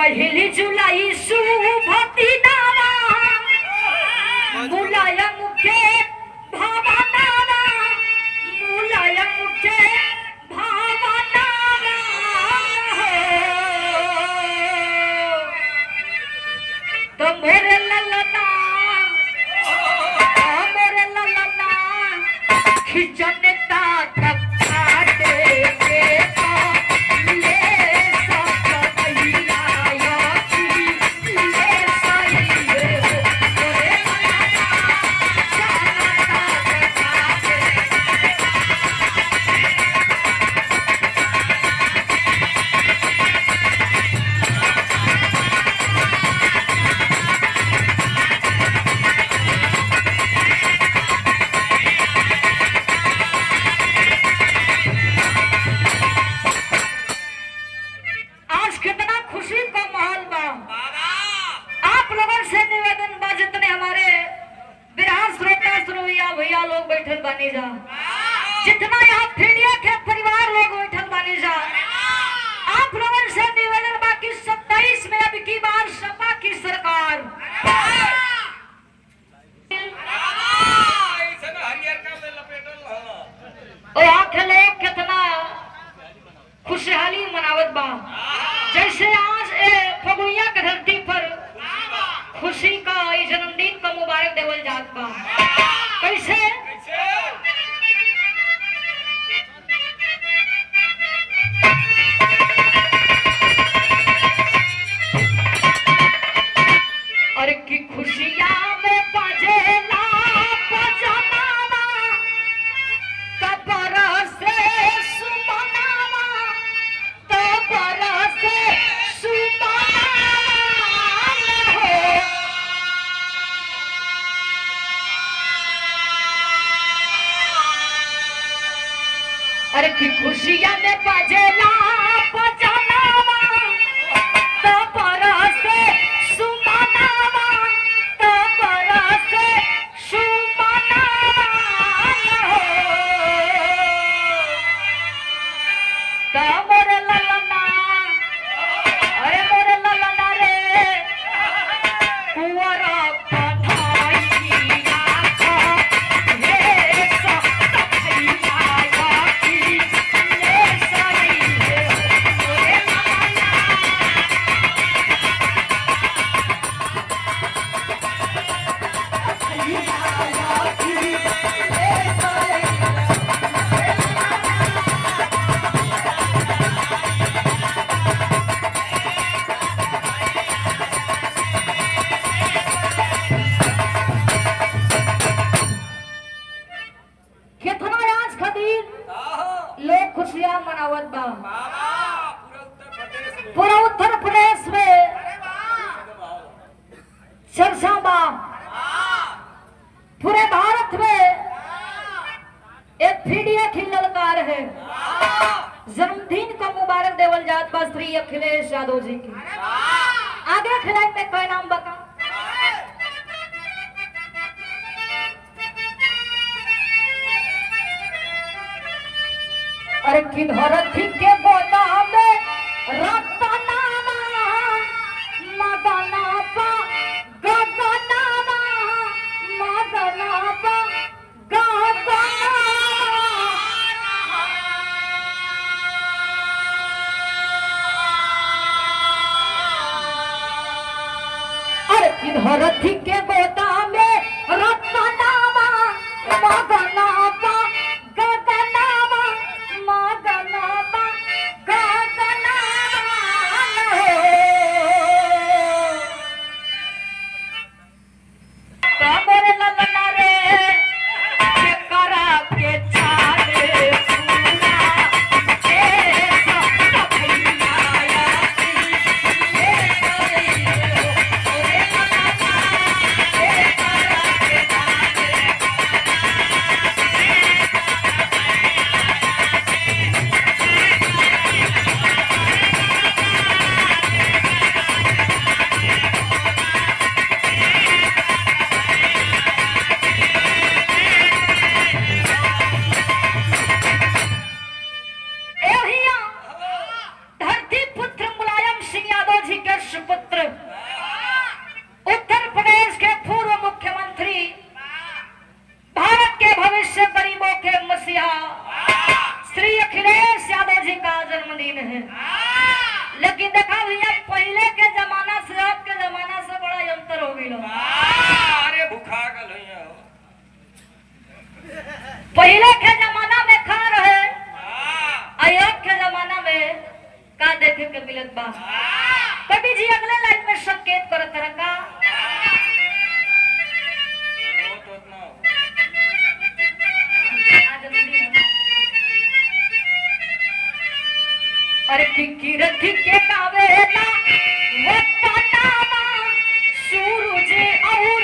पहिली जुलाई शुभती नावा मुलायम मुखे भावा नावा मुलायम मुखे भावा नावा तो मोरे ललना खिचने तक बनी जा जितना यहाँ फीडिया के परिवार लोग बैठल बनी जा आप लोगों से निवेदन बाकी 27 में अब की बार सपा की सरकार खेले कितना खुशहाली मनावत बा जैसे आज फगुइया के धरती पर खुशी का जन्मदिन का मुबारक देवल जात बा कैसे और की खुशियां में बजेला बजनावा कबर से सुमनावा कबर से सुमनावा अरे की खुशियां में बजेला बजनावा कबर से सुमनावा कबर से सुमनावा मोर ललना अरे मोर ललना रे कुंवरा लोग खुशियां मनावत बा पूरा उत्तर प्रदेश में चर्चा बा पूरे भारत में एक फीडिया की ललकार है जन्मदिन का मुबारक देवल जात बा श्री अखिलेश यादव जी की आगे खिलाई में कोई नाम बता अरे किधर थी के गोदाम में रतनामा मगनापा गगनामा मगनापा गगनामा अरे किधर थी के गोदाम में रतनामा मगनापा था श्री अखिलेश यादव जी का जन्मदिन है। लेकिन देखा भैया पहले के जमाना से अब के जमाना से बड़ा अंतर हो गई। अरे भूखा गल पहले के जमाना में खा रहे अब के जमाना में का देखे के मिलत बा। कभी जी अगले लाइन में संकेत करत रखा अरे ठिकी रखी के कावेला वो ताना सूरज और